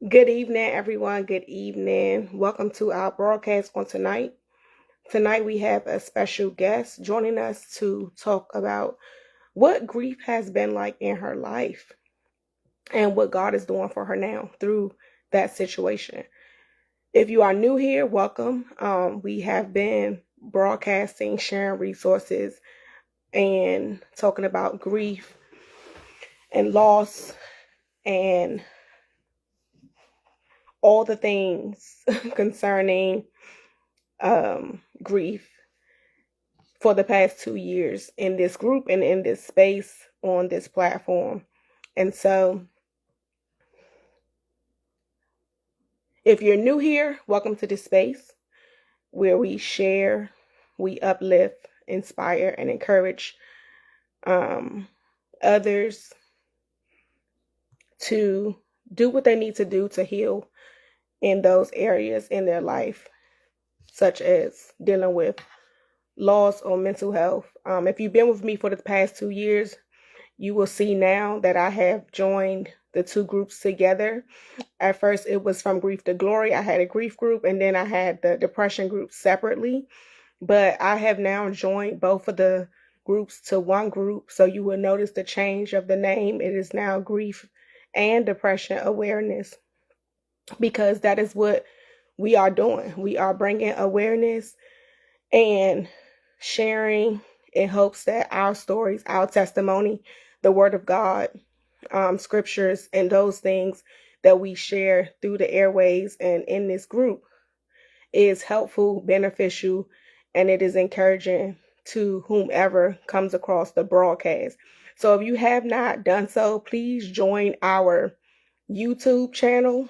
Good evening, everyone. Good evening. Welcome to our broadcast on tonight. Tonight, we have a special guest joining us to talk about what grief has been like in her life and what God is doing for her now through that situation. If you are new here, welcome. We have been broadcasting, sharing resources, and talking about grief and loss and all the things concerning grief for the past 2 years in this group and in this space on this platform. And so, if you're new here, welcome to this space where we share, we uplift, inspire, and encourage others to do what they need to do to heal in those areas in their life, such as dealing with loss or mental health. If you've been with me for the past 2 years, you will see now that I have joined the two groups together. At first, it was From Grief to Glory. I had a grief group, and then I had the depression group separately. But I have now joined both of the groups to one group. So you will notice the change of the name. It is now Grief and Depression Awareness, because that is what we are doing. We are bringing awareness and sharing in hopes that our stories, our testimony, the Word of God, scriptures, and those things that we share through the airways and in this group is helpful, beneficial, and it is encouraging to whomever comes across the broadcast. So if you have not done so, please join our YouTube channel.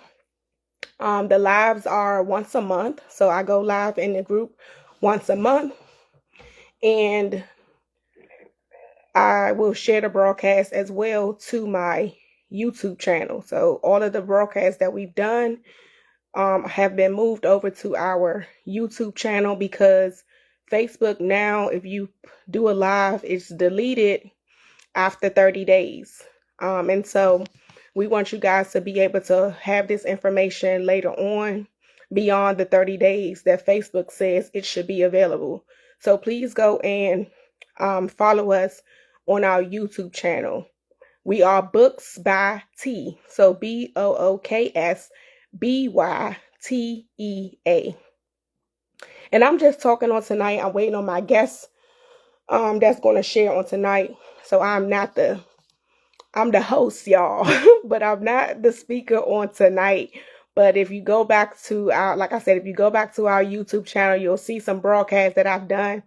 The lives are once a month. So I go live in the group once a month, and I will share the broadcast as well to my YouTube channel. So all of the broadcasts that we've done have been moved over to our YouTube channel, because Facebook now, if you do a live, it's deleted after 30 days. And so we want you guys to be able to have this information later on beyond the 30 days that Facebook says it should be available. So please go and follow us on our YouTube channel. We are Books by T. So BOOKSBYTEA. And I'm just talking on tonight. I'm waiting on my guest that's going to share on tonight. So I'm the host, y'all, but I'm not the speaker on tonight. But if you go back to if you go back to our YouTube channel, you'll see some broadcasts that I've done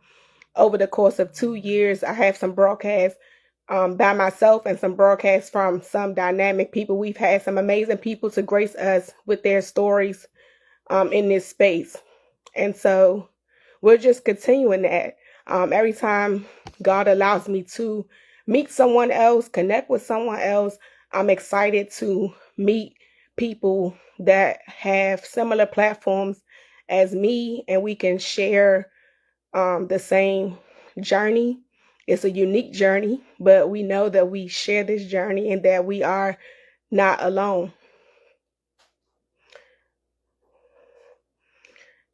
over the course of 2 years. I have some broadcasts by myself and some broadcasts from some dynamic people. We've had some amazing people to grace us with their stories in this space. And so we're just continuing that. Every time God allows me to meet someone else, connect with someone else, I'm excited to meet people that have similar platforms as me, and we can share the same journey. It's a unique journey, but we know that we share this journey and that we are not alone.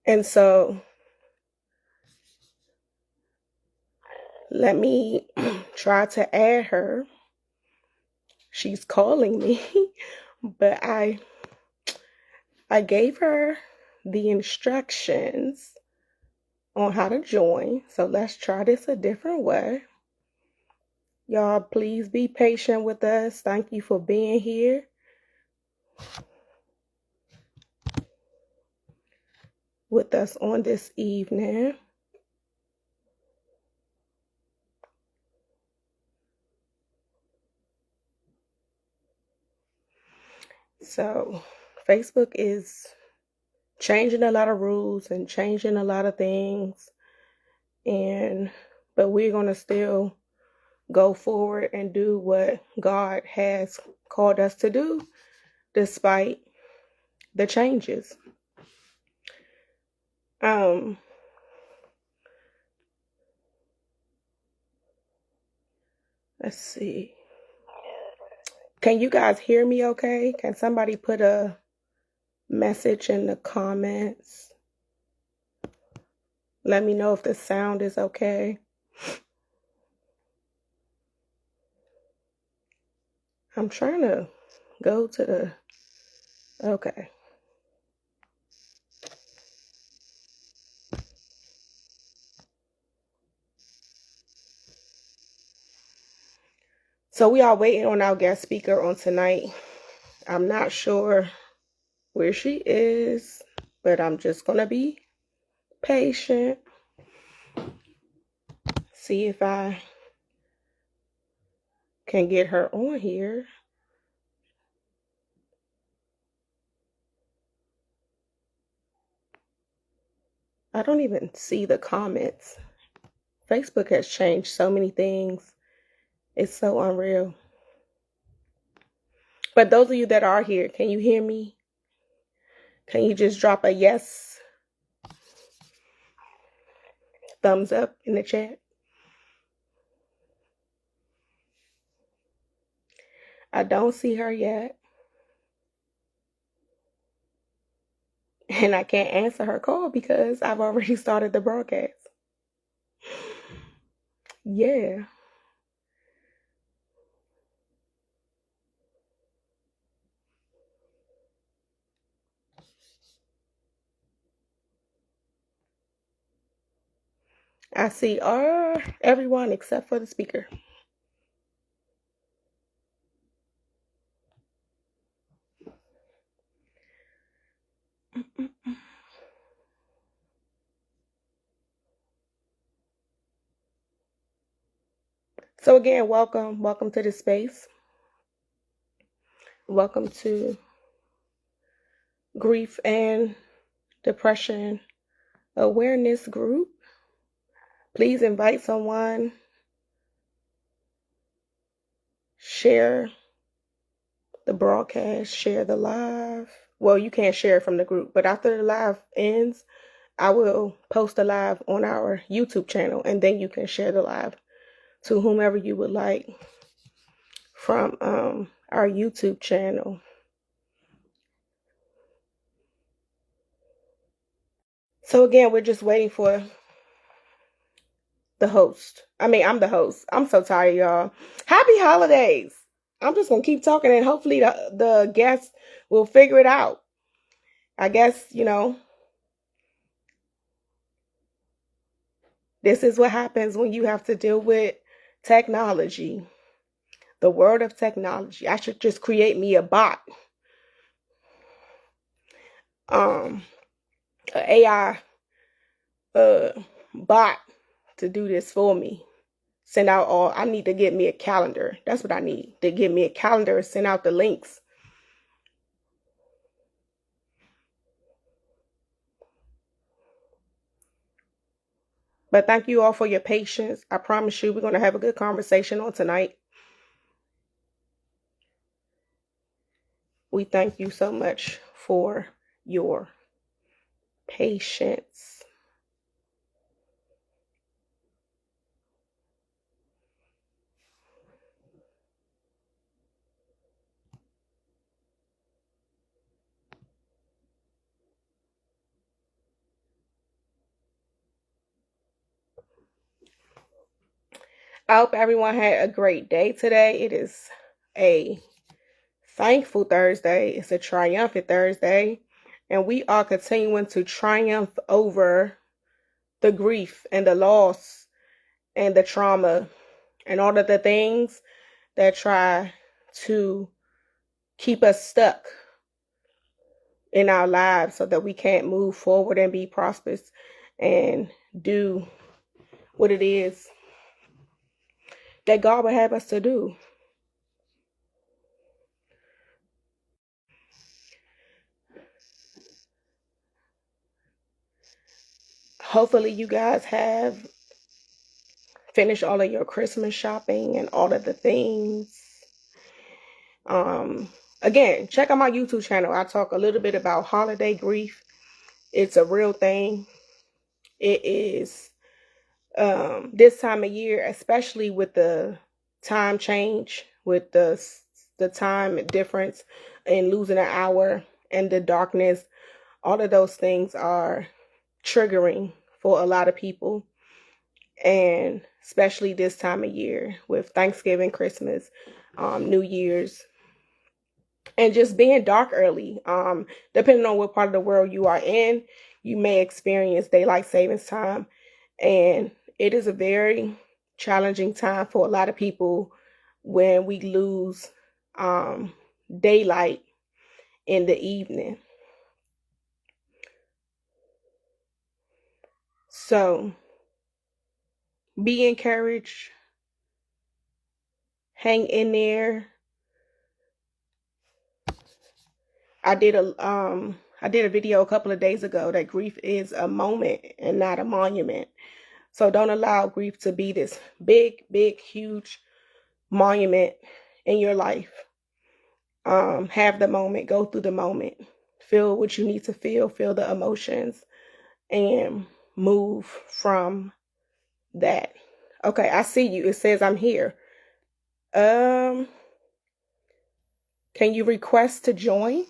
And so let me try to add her. She's calling me, but I gave her the instructions on how to join. So let's try this a different way. Y'all, please be patient with us. Thank you for being here. With us on this evening. So Facebook is changing a lot of rules and changing a lot of things, but we're going to still go forward and do what God has called us to do despite the changes. Let's see. Can you guys hear me okay? Can somebody put a message in the comments. Let me know if the sound is okay. I'm trying to go to the... Okay. So we are waiting on our guest speaker on tonight. I'm not sure where she is, but I'm just going to be patient. See if I can get her on here. I don't even see the comments. Facebook has changed so many things. It's so unreal. But those of you that are here, can you hear me? Can you just drop a yes, thumbs up in the chat? I don't see her yet. And I can't answer her call because I've already started the broadcast. Yeah. I see everyone except for the speaker. So again, welcome to this space. Welcome to Grief and Depression Awareness Group. Please invite someone. Share the broadcast, share the live. Well, you can't share from the group, but after the live ends, I will post a live on our YouTube channel, and then you can share the live to whomever you would like from our YouTube channel. So again, we're just waiting for the host. I'm the host. I'm so tired, y'all. Happy holidays. I'm just going to keep talking, and hopefully the guests will figure it out. I guess, this is what happens when you have to deal with technology. The world of technology. I should just create me a bot. An AI bot to do this for me. Send out I need to get me a calendar. That's what I need. To get me a calendar and send out the links. But thank you all for your patience. I promise you we're going to have a good conversation on tonight. We thank you so much for your patience. I hope everyone had a great day today. It is a thankful Thursday. It's a triumphant Thursday. And we are continuing to triumph over the grief and the loss and the trauma and all of the things that try to keep us stuck in our lives so that we can't move forward and be prosperous and do what it is that God would have us to do. Hopefully you guys have finished all of your Christmas shopping and all of the things. Again, check out my YouTube channel. I talk a little bit about holiday grief. It's a real thing. It is this time of year, especially with the time change, with the time difference and losing an hour. and the darkness, all of those things are triggering for a lot of people. And especially this time of year with Thanksgiving, Christmas, New Year's, and just being dark early. Depending on what part of the world you are in, you may experience daylight savings time. And it is a very challenging time for a lot of people when we lose daylight in the evening. So be encouraged, hang in there. I did a video a couple of days ago that grief is a moment and not a monument. So don't allow grief to be this big, huge monument in your life. Have the moment, go through the moment, feel what you need to feel the emotions, and move from that. Okay, I see you. It says I'm here. Can you request to join,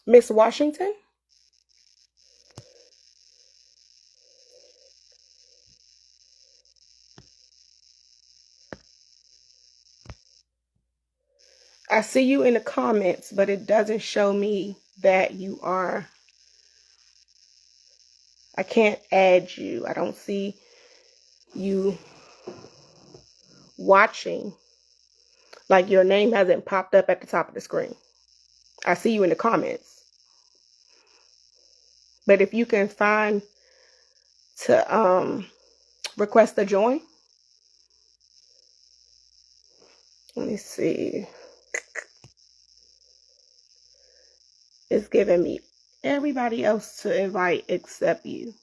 Miss Washington? I see you in the comments, but it doesn't show me that you are. I can't add you. I don't see you watching. Like your name hasn't popped up at the top of the screen. I see you in the comments. But if you can find to request a join. Let me see. It's giving me everybody else to invite except you.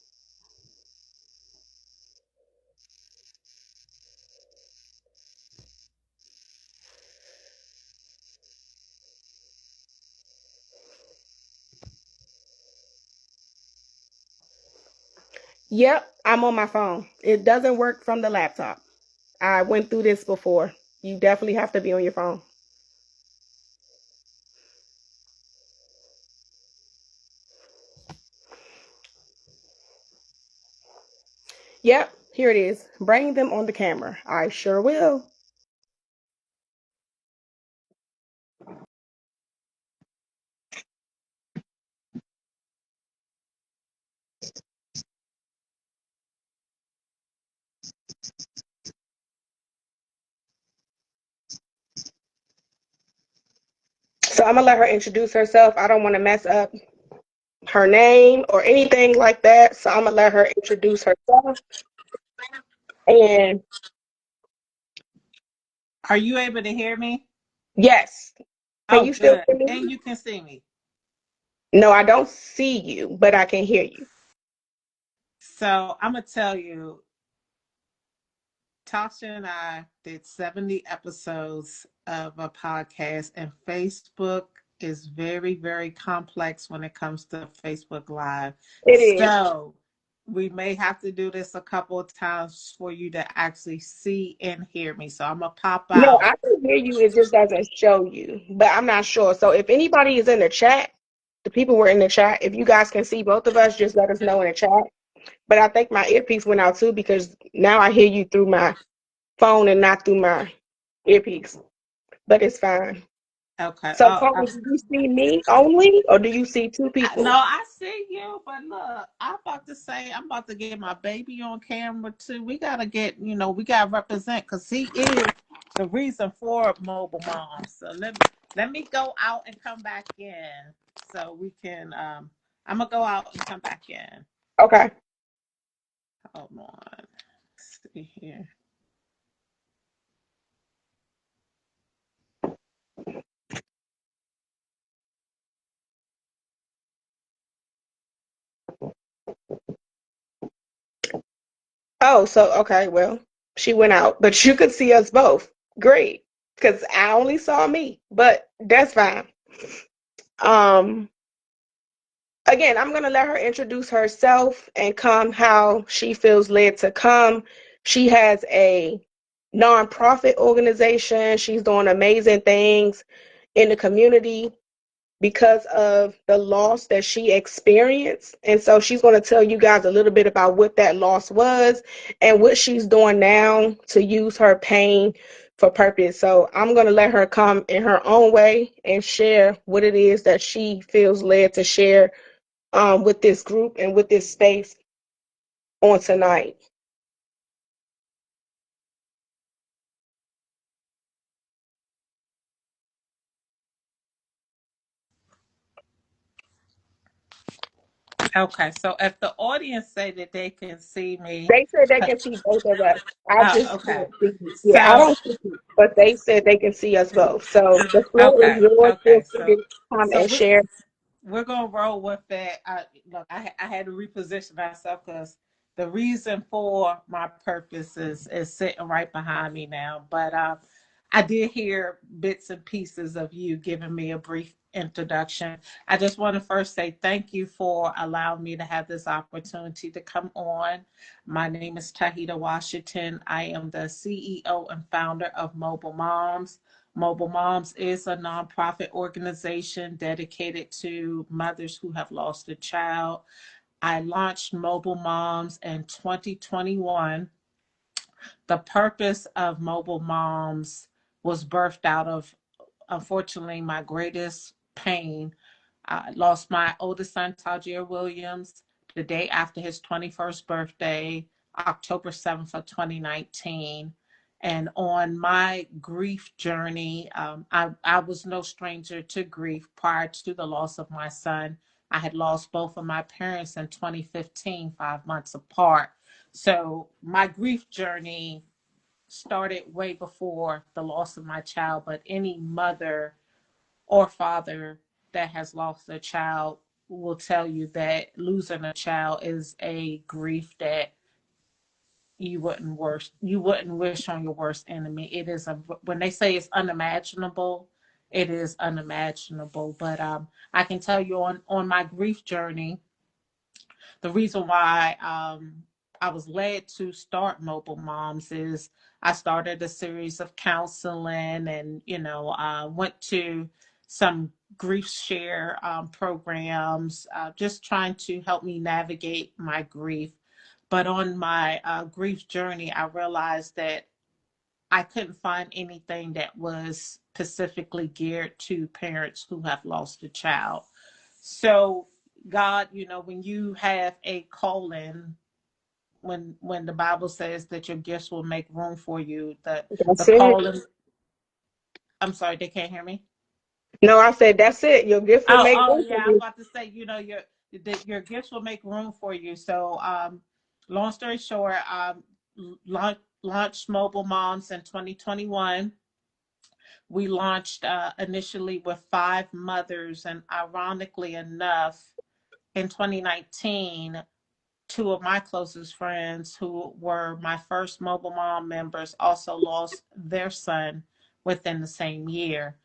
Yep, I'm on my phone. It doesn't work from the laptop. I went through this before. You definitely have to be on your phone. Yep, here it is. Bring them on the camera. I sure will. So I'm gonna let her introduce herself. I don't want to mess up her name or anything like that. So I'm gonna let her introduce herself. And Are you able to hear me? yes, can Oh, you still good. hear me? And you can see me. No, I don't see you, but I can hear you. So I'm going to tell you, Tasha and I did 70 episodes of a podcast, and Facebook is very, very complex when it comes to Facebook Live. It is. So we may have to do this a couple of times for you to actually see and hear me. So I'm going to pop No, out. I can hear you. It just doesn't show you, but I'm not sure. So if anybody is in the chat, the people were in the chat. If you guys can see both of us, just let us know in the chat. But I think my earpiece went out too because now I hear you through my phone and not through my earpiece. But it's fine. Okay. So, Tony, do you see me only, or do you see two No, people? I see you, but look, I'm about to get my baby on camera too. We gotta get, we gotta represent because he is the reason for mobile mom. So let me go out and come back in so we can. I'm gonna go out and come back in. Okay. Hold on. Let's see here. Oh, so okay. Well, she went out, but you could see us both. Great, because I only saw me, but that's fine. Um, Again, I'm going to let her introduce herself and come how she feels led to come. She has a nonprofit organization. She's doing amazing things in the community. because of the loss that she experienced. And so she's going to tell you guys a little bit about what that loss was and what she's doing now to use her pain for purpose. So I'm going to let her come in her own way and share what it is that she feels led to share with this group and with this space on tonight. Okay, so if the audience say that they can see me, They said they can see both of us. I oh, just okay. can't see you. Yeah, I So, don't see you, but they said they can see us both. So the floor is okay, yours. Feel okay. free to come So and share. we're gonna roll with that. Look, I had to reposition myself because the reason for my purpose is sitting right behind me now. But I did hear bits and pieces of you giving me a brief introduction. I just want to first say thank you for allowing me to have this opportunity to come on. My name is Tauheedah Washington. I am the CEO and founder of Mobile Moms. Mobile Moms is a nonprofit organization dedicated to mothers who have lost a child. I launched Mobile Moms in 2021. The purpose of Mobile Moms was birthed out of, unfortunately, my greatest pain. I lost my oldest son, Tajir Williams, the day after his 21st birthday, October 7th of 2019. And on my grief journey, I was no stranger to grief prior to the loss of my son. I had lost both of my parents in 2015, 5 months apart. So my grief journey started way before the loss of my child, but any mother or father that has lost a child will tell you that losing a child is a grief that you wouldn't wish on your worst enemy. It is a when they say it's unimaginable, it is unimaginable. But I can tell you on my grief journey, the reason why I was led to start Mobile Moms is I started a series of counseling, and went to some grief share programs, just trying to help me navigate my grief. But on my grief journey, I realized that I couldn't find anything that was specifically geared to parents who have lost a child. So God, when you have a calling, when the Bible says that your gifts will make room for you, the That's it. calling. I'm sorry, they can't hear me. No, I said that's it. Your gift will make Oh room for yeah, I'm you. about to say, your gifts will make room for you. So, long story short, launched Mobile Moms in 2021. We launched initially with five mothers, and ironically enough, in 2019, two of my closest friends, who were my first Mobile Mom members, also lost their son within the same year.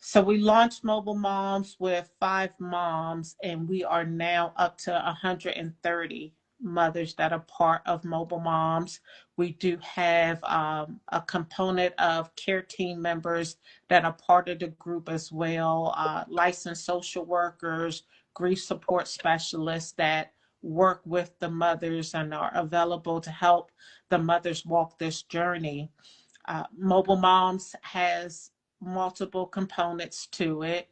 So we launched Mobile Moms with five moms, and we are now up to 130 mothers that are part of Mobile Moms. We do have a component of care team members that are part of the group as well, licensed social workers, grief support specialists that work with the mothers and are available to help the mothers walk this journey. Mobile Moms has multiple components to it.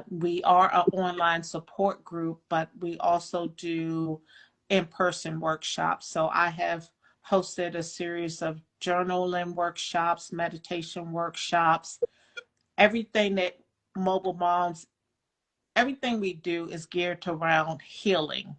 We are an online support group, but we also do in person workshops. So I have hosted a series of journaling workshops, meditation workshops, everything that Mobile Moms everything we do is geared around healing.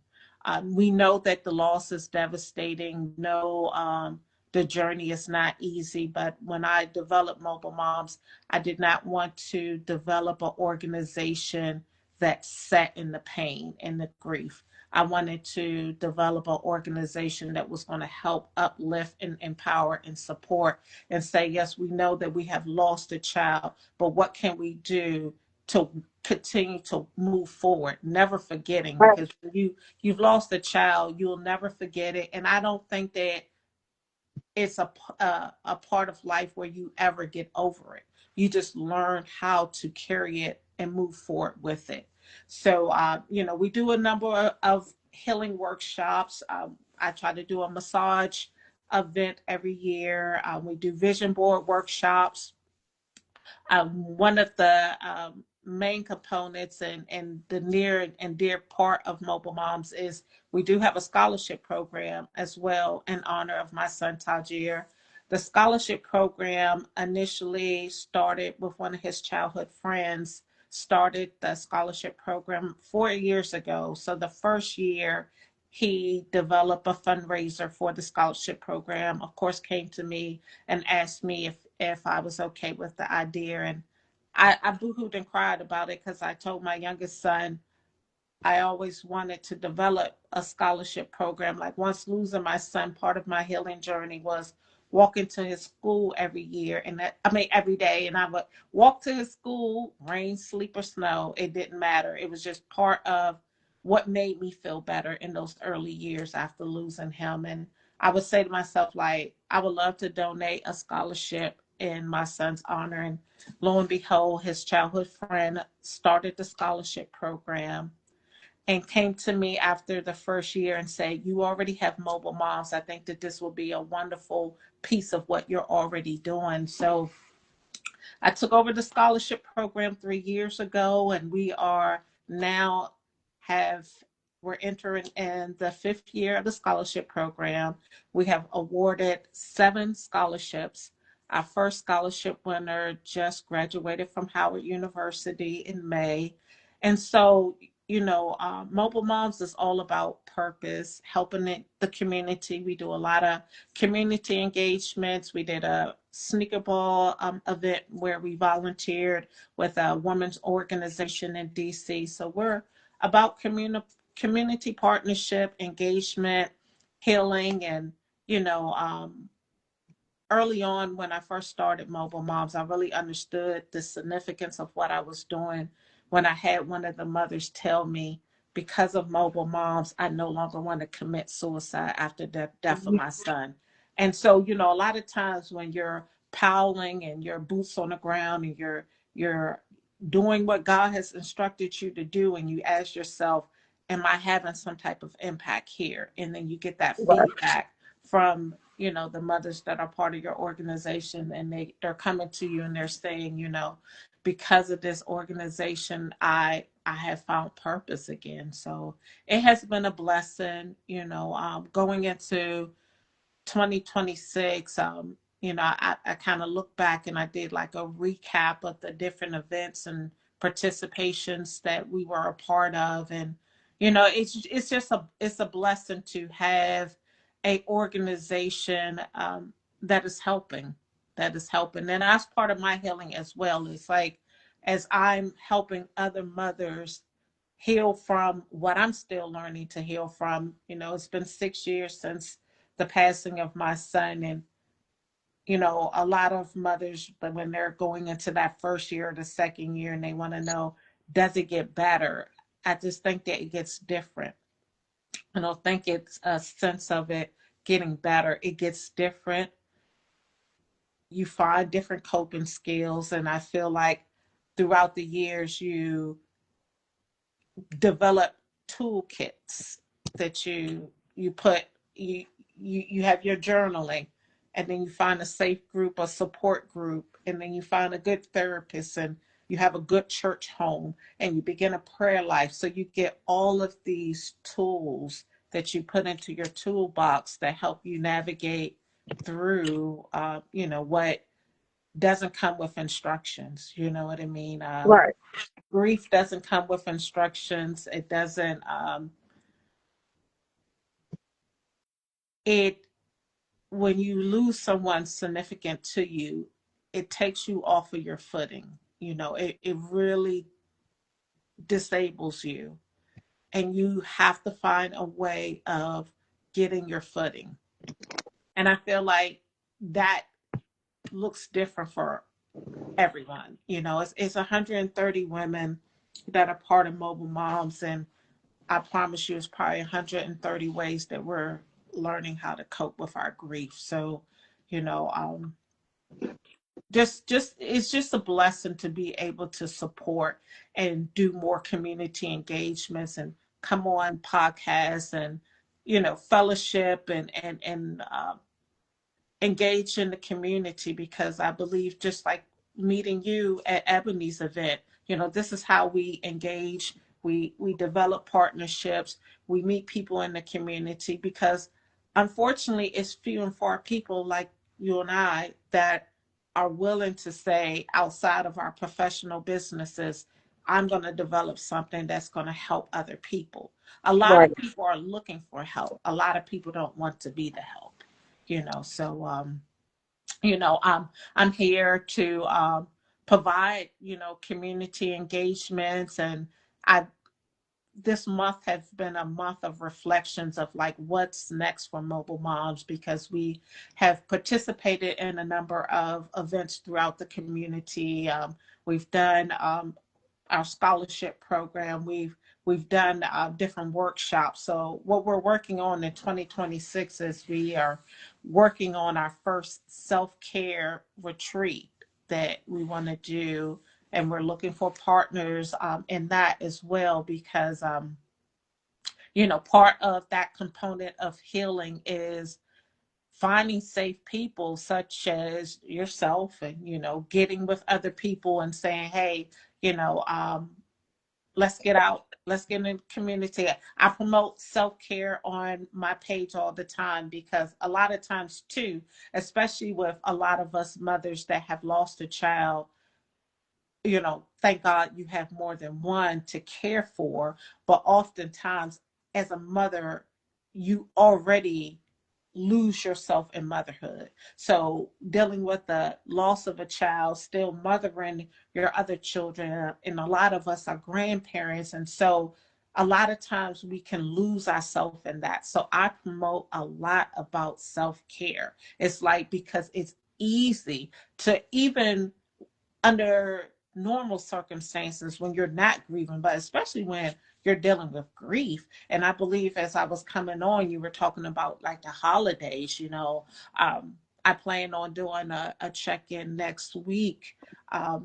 We know that the loss is devastating. No, the journey is not easy. But when I developed Mobile Moms, I did not want to develop an organization that sat in the pain and the grief. I wanted to develop an organization that was going to help uplift and empower and support and say, yes, we know that we have lost a child, but what can we do to continue to move forward, never forgetting, Right. because when you've lost a child, you'll never forget it. And I don't think that it's a part of life where you ever get over it. You just learn how to carry it and move forward with it. So, we do a number of healing workshops. I try to do a massage event every year. We do vision board workshops. One of the main components and the near and dear part of Mobile Moms is we do have a scholarship program as well in honor of my son Tajir. The scholarship program initially started with one of his childhood friends, started the scholarship program 4 years ago. So the first year he developed a fundraiser for the scholarship program, of course, came to me and asked me if I was okay with the idea. And I boohooed and cried about it because I told my youngest son I always wanted to develop a scholarship program. Like once losing my son, part of my healing journey was walking to his school every year and every day. And I would walk to his school, rain, sleep, or snow. It didn't matter. It was just part of what made me feel better in those early years after losing him. And I would say to myself, like, I would love to donate a scholarship in my son's honor. And lo and behold, his childhood friend started the scholarship program and came to me after the first year and said, "You already have Mobile Moms. I think that this will be a wonderful piece of what you're already doing." So I took over the scholarship program 3 years ago, and we are now have we're entering in the fifth year of the scholarship program. We have awarded 7 scholarships. Our first scholarship winner just graduated from Howard University in May. And so, Mobile Moms is all about purpose, helping the community. We do a lot of community engagements. We did a sneaker ball event where we volunteered with a women's organization in DC. So we're about community partnership, engagement, healing, and you know, um, early on when I first started Mobile Moms, I really understood the significance of what I was doing when I had one of the mothers tell me, because of Mobile Moms, I no longer want to commit suicide after the death of my son. And so, a lot of times when you're powling and your boots on the ground and you're doing what God has instructed you to do, and you ask yourself, am I having some type of impact here? And then you get that Right. feedback from the mothers that are part of your organization, and they're coming to you and they're saying, because of this organization, I have found purpose again. So it has been a blessing, going into 2026. I kind of look back and I did like a recap of the different events and participations that we were a part of. And it's just a blessing to have a organization that is helping, and that's part of my healing as well. It's like, as I'm helping other mothers heal from what I'm still learning to heal from. It's been 6 years since the passing of my son. And, a lot of mothers, but when they're going into that first year or the second year and they want to know, does it get better? I just think that it gets different. I don't think it's a sense of it getting better. It gets different. You find different coping skills. And I feel like throughout the years, you develop toolkits that you put you have your journaling, and then you find a safe group, a support group, and then you find a good therapist, and you have a good church home, and you begin a prayer life. So you get all of these tools that you put into your toolbox that help you navigate through what doesn't come with instructions. You know what I mean? Right. Grief doesn't come with instructions. It doesn't. It When you lose someone significant to you, it takes you off of your footing. It really disables you, and you have to find a way of getting your footing. And I feel like that looks different for everyone. It's 130 women that are part of Mobile Moms, and I promise you, it's probably 130 ways that we're learning how to cope with our grief. So, you know, um, just it's just a blessing to be able to support and do more community engagements and come on podcasts and fellowship and engage in the community, because I believe, just like meeting you at Ebony's event, this is how we engage. We develop partnerships. We meet people in the community, because unfortunately it's few and far people like you and I that are willing to say, outside of our professional businesses, I'm going to develop something that's going to help other people. A lot Right. of people are looking for help. A lot of people don't want to be the help. So I'm here to provide community engagements. And I this month has been a month of reflections of like what's next for mobile moms, because we have participated in a number of events throughout the community. We've done our scholarship program. We've done different workshops. So what we're working on in 2026 is we are working on our first self-care retreat that we want to do, and we're looking for partners in that as well, because part of that component of healing is finding safe people such as yourself, and getting with other people and saying, hey, you know um, let's get out, let's get in the community. I promote self-care on my page all the time, because a lot of times too, especially with a lot of us mothers that have lost a child, thank God you have more than one to care for. But oftentimes, as a mother, you already lose yourself in motherhood. So, dealing with the loss of a child, still mothering your other children, and a lot of us are grandparents. And so, a lot of times we can lose ourselves in that. So, I promote a lot about self care. It's like, because it's easy to, even under normal circumstances when you're not grieving, but especially when you're dealing with grief. And I believe, as I was coming on, you were talking about like the holidays. I plan on doing a check-in next week,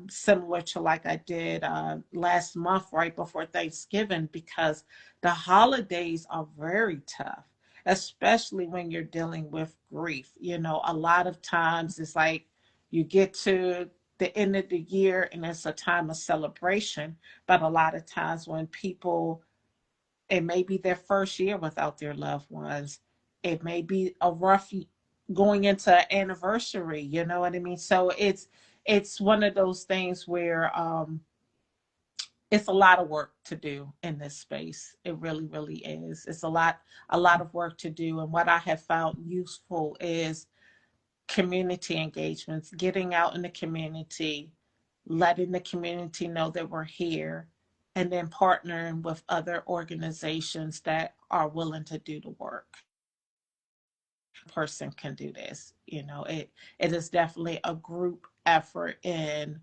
similar to like I did last month right before Thanksgiving, because the holidays are very tough, especially when you're dealing with grief. A lot of times it's like you get to the end of the year and it's a time of celebration. But a lot of times when people, it may be their first year without their loved ones, it may be a rough going into an anniversary, you know what I mean? So it's one of those things where it's a lot of work to do in this space. It really, really is. It's a lot of work to do. And what I have found useful is community engagements, getting out in the community, letting the community know that we're here, and then partnering with other organizations that are willing to do the work. Person can do this. It is definitely a group effort in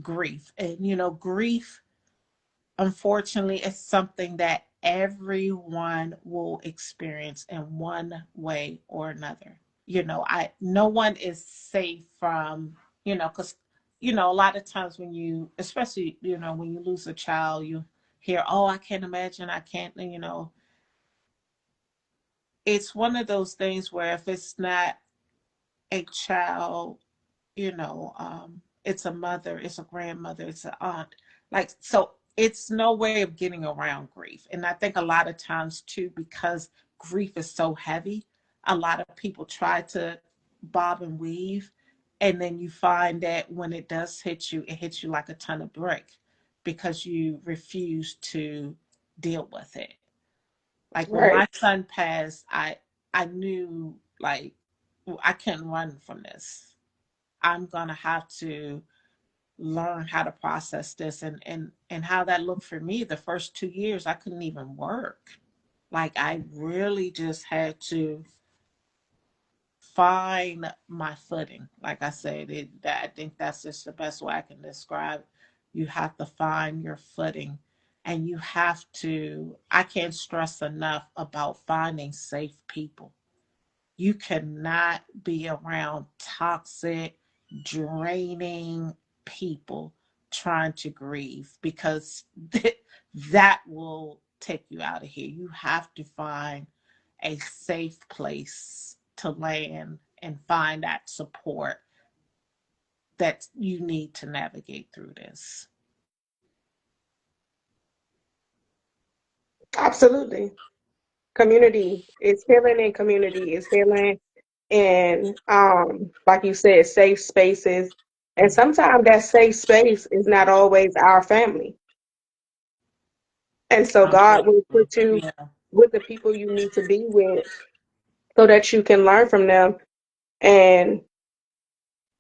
grief. And grief, unfortunately, is something that everyone will experience in one way or another. I no one is safe from, because a lot of times when you, especially when you lose a child, you hear, oh, I can't imagine, I can't, it's one of those things where if it's not a child, it's a mother, it's a grandmother, it's an aunt. Like, so it's no way of getting around grief. And I think a lot of times too, because grief is so heavy, a lot of people try to bob and weave. And then you find that when it does hit you, it hits you like a ton of brick, because you refuse to deal with it. Like when Right. my son passed, I knew, like, I couldn't run from this. I'm gonna have to learn how to process this. And how that looked for me. The first 2 years I couldn't even work. Like, I really just had to find my footing. Like I said, I think that's just the best way I can describe. You have to find your footing, and you have to. I can't stress enough about finding safe people. You cannot be around toxic, draining people trying to grieve, because that will take you out of here. You have to find a safe place to land and find that support that you need to navigate through this. Absolutely. Community is healing, and community is healing, and like you said, safe spaces. And sometimes that safe space is not always our family. And so God will Unbelievable. put you Yeah. with the people you need to be with so that you can learn from them, and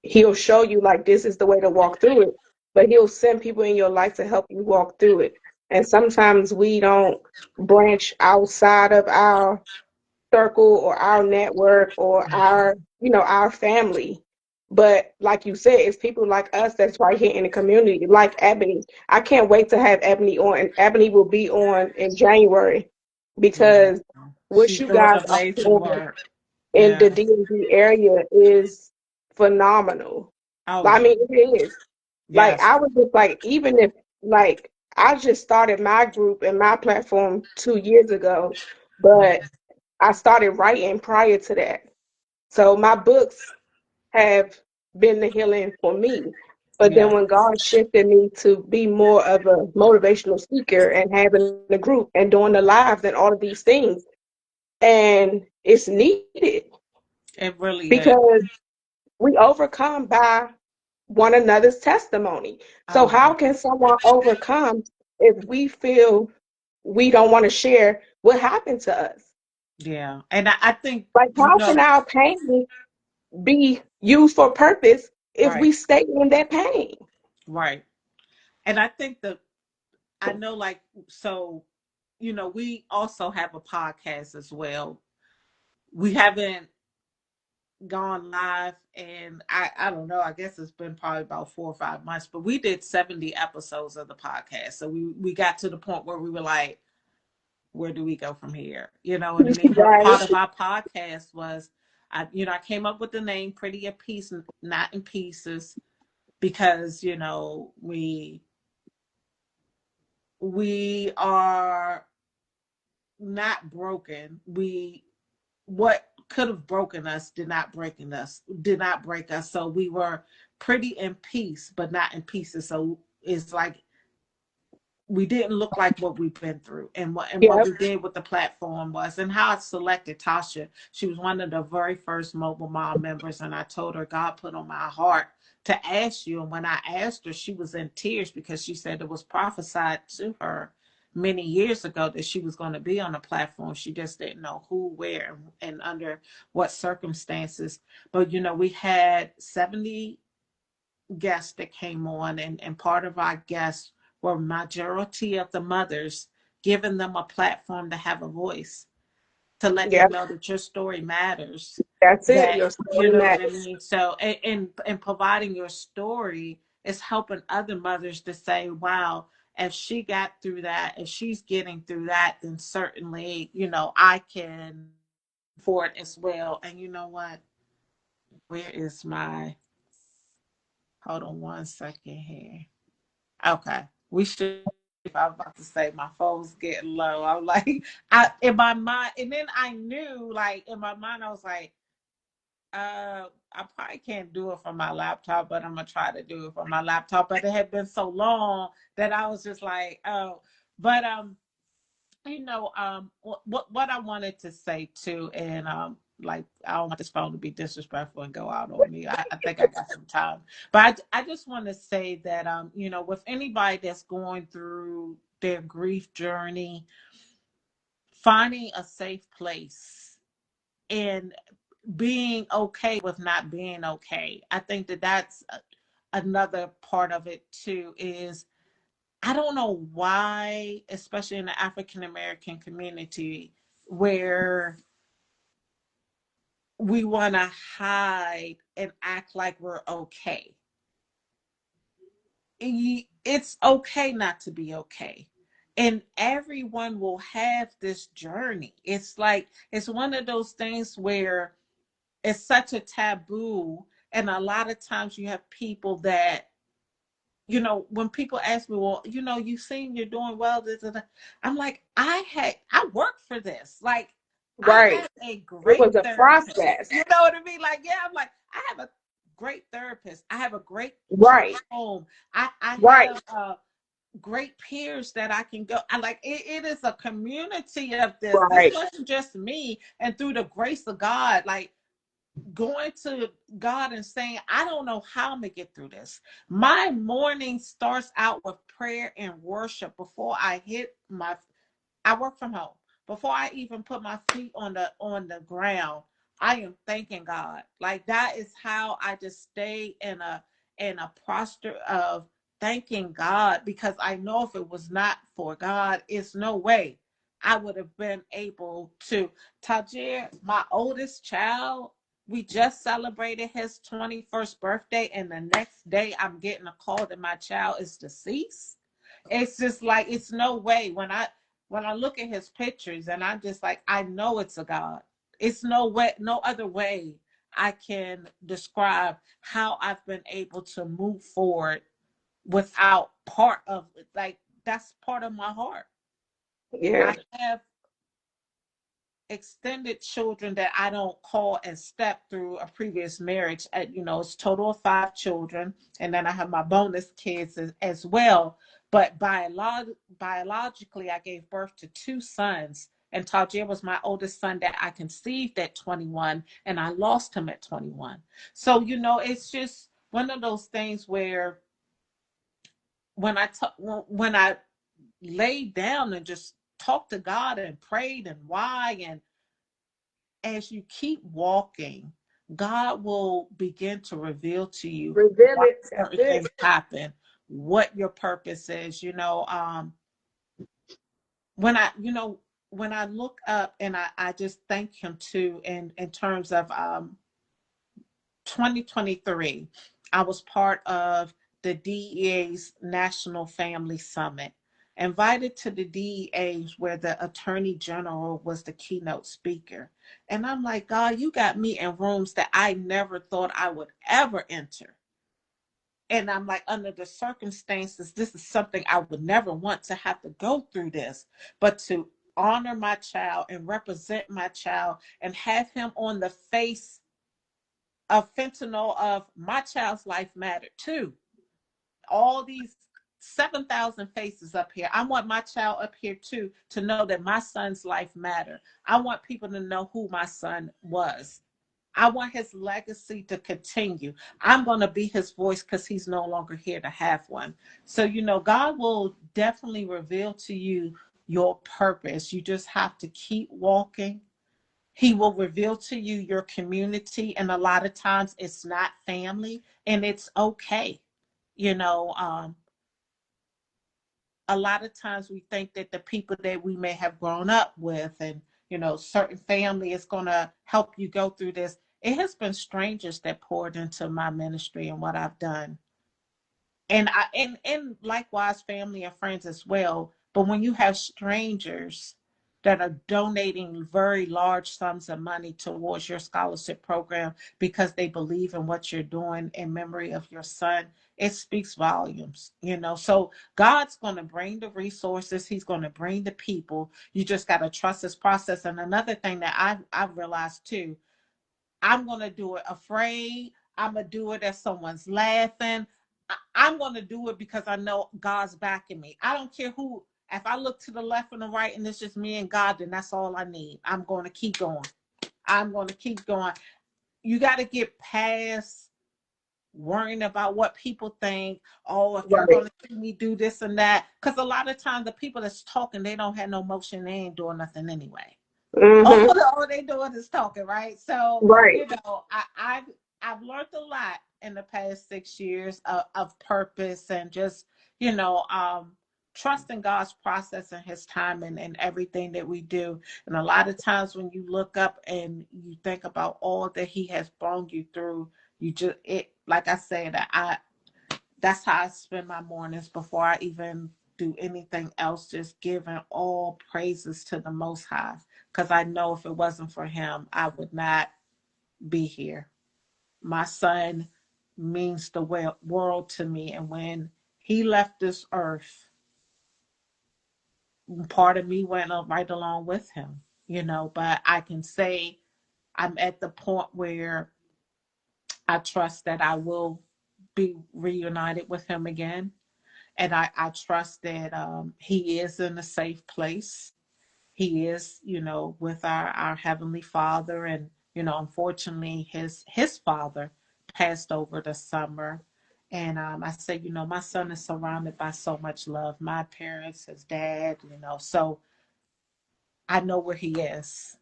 he'll show you like this is the way to walk through it. But he'll send people in your life to help you walk through it. And sometimes we don't branch outside of our circle or our network or our, our family. But like you said, it's people like us that's right here in the community, like Ebony. I can't wait to have Ebony on, and Ebony will be on in January Yeah. because what She's you doing guys are amazing doing work. in Yeah. the DMV area is phenomenal. Oh, I yeah. mean, it is. Like, Yes. I was just like, even if, like, I just started my group and my platform 2 years ago, but I started writing prior to that. So my books have been the healing for me. But then Yeah. when God shifted me to be more of a motivational speaker and having a group and doing the lives and all of these things, and it's needed It really is. because we overcome by one another's testimony. So Oh, yeah. how can someone overcome if we feel we don't want to share what happened to us? Yeah. And I think, Like, you how know, can our pain be used for purpose if right, we stay in that pain? right. And I think that I know, like, so, we also have a podcast as well. We haven't gone live, and I don't know, I guess it's been probably about 4 or 5 months, but we did 70 episodes of the podcast. So we got to the point where we were like, where do we go from here? You know what I mean? But Right. part of our podcast was, I came up with the name Pretty in Piece, Not in Pieces, because, we are not broken. What could have broken us did not break us. So we were pretty in peace, but not in pieces. So it's like we didn't look like what we've been through, and what Yep. we did with the platform was, and how I selected Tasha. She was one of the very first Mobile Mom members, and I told her God put on my heart to ask you. And when I asked her, she was in tears because she said it was prophesied to her many years ago that she was going to be on a platform. She just didn't know who, where, and under what circumstances. But we had 70 guests that came on, and part of our guests were majority of the mothers, giving them a platform to have a voice, to let them Yep. know that your story matters, That's it. that Your you story know what I matters. mean. So and providing your story is helping other mothers to say, wow, if she got through that, if she's getting through that, then certainly, I can for it as well. And you know what, where is my, hold on one second here. Okay. We should. I was about to say my phone's getting low. I'm like, I in my mind, and then I knew, like, in my mind, I was like, I probably can't do it from my laptop, but I'm gonna try to do it from my laptop. But it had been so long that I was just like, oh, but what I wanted to say too, and like, I don't want this phone to be disrespectful and go out on me. I think I got some time, but I just want to say that with anybody that's going through their grief journey, finding a safe place and being okay with not being okay. I think that that's another part of it too. Is, I don't know why, especially in the African American community, where we want to hide and act like we're okay. It's okay not to be okay. And everyone will have this journey. It's like, it's one of those things where it's such a taboo And a lot of times you have people that, when people ask me, well, you seem you're doing well, I'm like, I worked for this. Like, I Right. have a It great was a therapist. process. You know what I mean? Like, yeah, I'm like, I have a great therapist. I have a great church Right. home. I Right. have great peers that I can go. I like it is a community of this. This Right. wasn't just me. And through the grace of God, like going to God and saying, I don't know how I'm gonna get through this. My morning starts out with prayer and worship before I work from home. Before I even put my feet on the ground, I am thanking God. Like that is how I just stay in a posture of thanking God, because I know if it was not for God, it's no way I would have been able to. Tajir, my oldest child, we just celebrated his 21st birthday, and the next day I'm getting a call that my child is deceased. It's just like, it's no way. When I look at his pictures, and I'm just like, I know it's a God. It's no way, no other way I can describe how I've been able to move forward without part of, like, that's part of my heart. Yeah. I have extended children that I don't call and step through a previous marriage. It's total of 5 children, and then I have my bonus kids as well. But biologically, I gave birth to 2 sons, and Tajir was my oldest son that I conceived at 21, and I lost him at 21. So it's just one of those things where when I laid down and just talked to God and prayed and why, and as you keep walking, God will begin to reveal to you Reveal why it. That's certain it. things happen, what your purpose is. When I, when I look up, and I just thank him too, in terms of 2023, I was part of the DEA's National Family Summit, invited to the DEA's where the Attorney General was the keynote speaker. And I'm like, God, you got me in rooms that I never thought I would ever enter. And I'm like, under the circumstances, this is something I would never want to have to go through this, but to honor my child and represent my child and have him on the face of fentanyl of my child's life mattered too. All these 7,000 faces up here. I want my child up here too to know that my son's life mattered. I want people to know who my son was. I want his legacy to continue. I'm going to be his voice because he's no longer here to have one. So, God will definitely reveal to you your purpose. You just have to keep walking. He will reveal to you your community, and a lot of times it's not family, and it's okay. You know, um, a lot of times we think that the people that we may have grown up with, and certain family is going to help you go through this. It has been strangers that poured into my ministry and what I've done, and likewise family and friends as well. But when you have strangers that are donating very large sums of money towards your scholarship program because they believe in what you're doing in memory of your son, it speaks volumes. So God's going to bring the resources, he's going to bring the people. You just got to trust this process. And another thing that I've realized too, I'm going to do it afraid. I'm going to do it if someone's laughing. I'm going to do it because I know God's backing me. I don't care who. If I look to the left and the right and it's just me and God, then that's all I need. I'm going to keep going. I'm going to keep going. You got to get past worrying about what people think. Oh, if you're Right. going to see me do this and that. Because a lot of times the people that's talking, they don't have no motion. They ain't doing nothing anyway. Mm-hmm. All they doing is talking, right? So, Right. I've learned a lot in the past 6 years of purpose, and just, you know, um, trusting God's process and his timing and everything that we do. And a lot of times when you look up and you think about all that he has brought you through, like I said, that's how I spend my mornings before I even do anything else, just giving all praises to the Most High. Because I know if it wasn't for him, I would not be here. my son means the world to me. And when he left this earth, part of me went up right along with him, but I can say I'm at the point where I trust that I will be reunited with him again. And I trust that he is in a safe place. He is, with our Heavenly Father. And, unfortunately, his father passed over the summer. And I say, my son is surrounded by so much love. My parents, his dad, so I know where he is.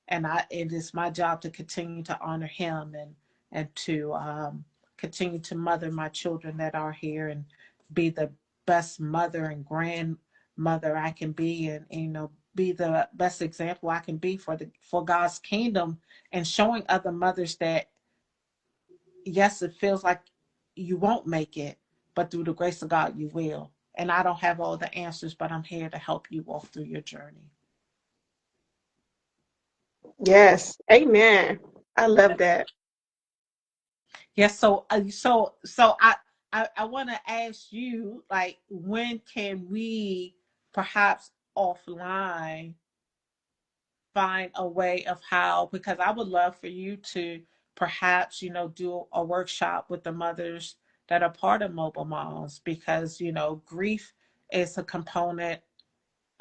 And it is my job to continue to honor him, and to continue to mother my children that are here, and be the best mother and grandmother I can be, and be the best example I can be for God's kingdom, and showing other mothers that yes, it feels like you won't make it, but through the grace of God you will. And I don't have all the answers, but I'm here to help you walk through your journey. Yes. Amen. I love that. Yes, so I want to ask you, like, when can we perhaps offline find a way of how, because I would love for you to perhaps, do a workshop with the mothers that are part of Mobile Moms, because, grief is a component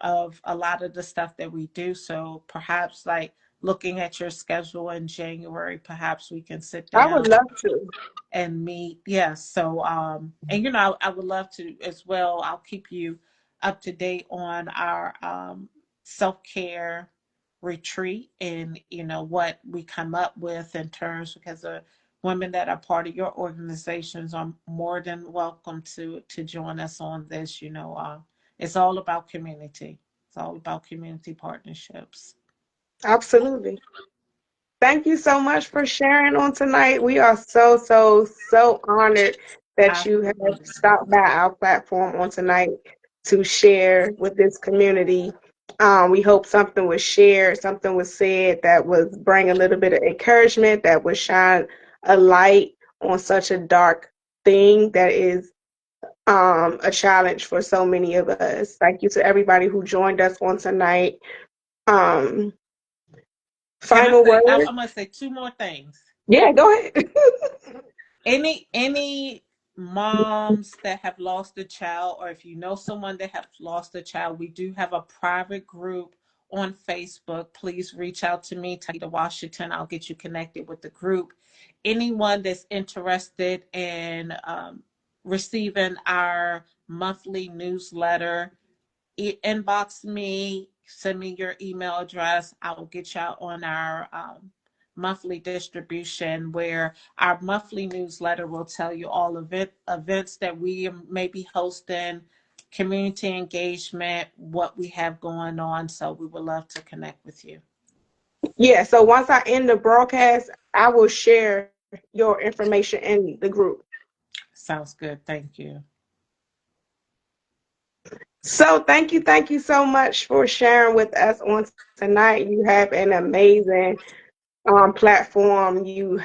of a lot of the stuff that we do. So perhaps, like, looking at your schedule in January, perhaps we can sit I would down love to. and meet. Yes. So, and I would love to as well. I'll keep you up to date on our self care retreat, and what we come up with in terms, because the women that are part of your organizations are more than welcome to join us on this. It's all about community. It's all about community partnerships. Absolutely. Thank you so much for sharing on tonight. We are so, so, so honored that you have Absolutely. stopped by our platform on tonight to share with this community. We hope something was shared, something was said that was bring a little bit of encouragement, that would shine a light on such a dark thing that is a challenge for so many of us. Thank you to everybody who joined us on tonight. Um, Can I Final say? I'm word. gonna say two more things. Yeah, go ahead. Any moms that have lost a child, or if you know someone that have lost a child, we do have a private group on Facebook. Please reach out to me, Tauheedah Washington. I'll get you connected with the group. Anyone that's interested in receiving our monthly newsletter, inbox me, send me your email address. I will get y'all on our monthly distribution, where our monthly newsletter will tell you all events that we may be hosting, community engagement, what we have going on. So we would love to connect with you. Yeah, so once I end the broadcast, I will share your information in the group. Sounds good. Thank you. So thank you so much for sharing with us on tonight. You have an amazing platform. You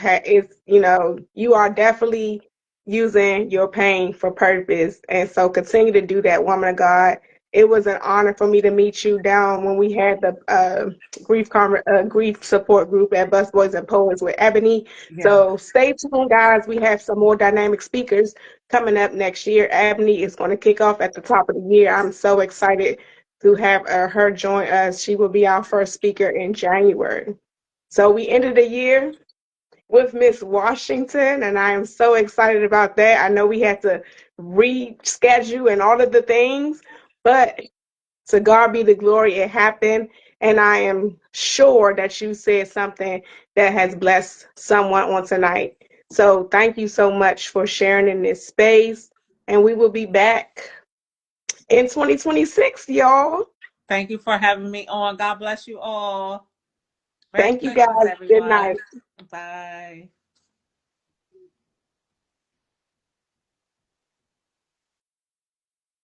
are definitely using your pain for purpose, and so continue to do that, woman of God. It was an honor for me to meet you down when we had the grief support group at Busboys and Poets with Ebony. Yeah. So stay tuned, guys. We have some more dynamic speakers coming up next year. Ebony is going to kick off at the top of the year. I'm so excited to have her join us. She will be our first speaker in January. So we ended the year with Miss Washington, and I am so excited about that. I know we had to reschedule and all of the things, but to God be the glory, it happened. And I am sure that you said something that has blessed someone on tonight. So thank you so much for sharing in this space. And we will be back in 2026, y'all. Thank you for having me on. God bless you all. Merry Thank you guys. Christmas, Good everyone. night. Bye.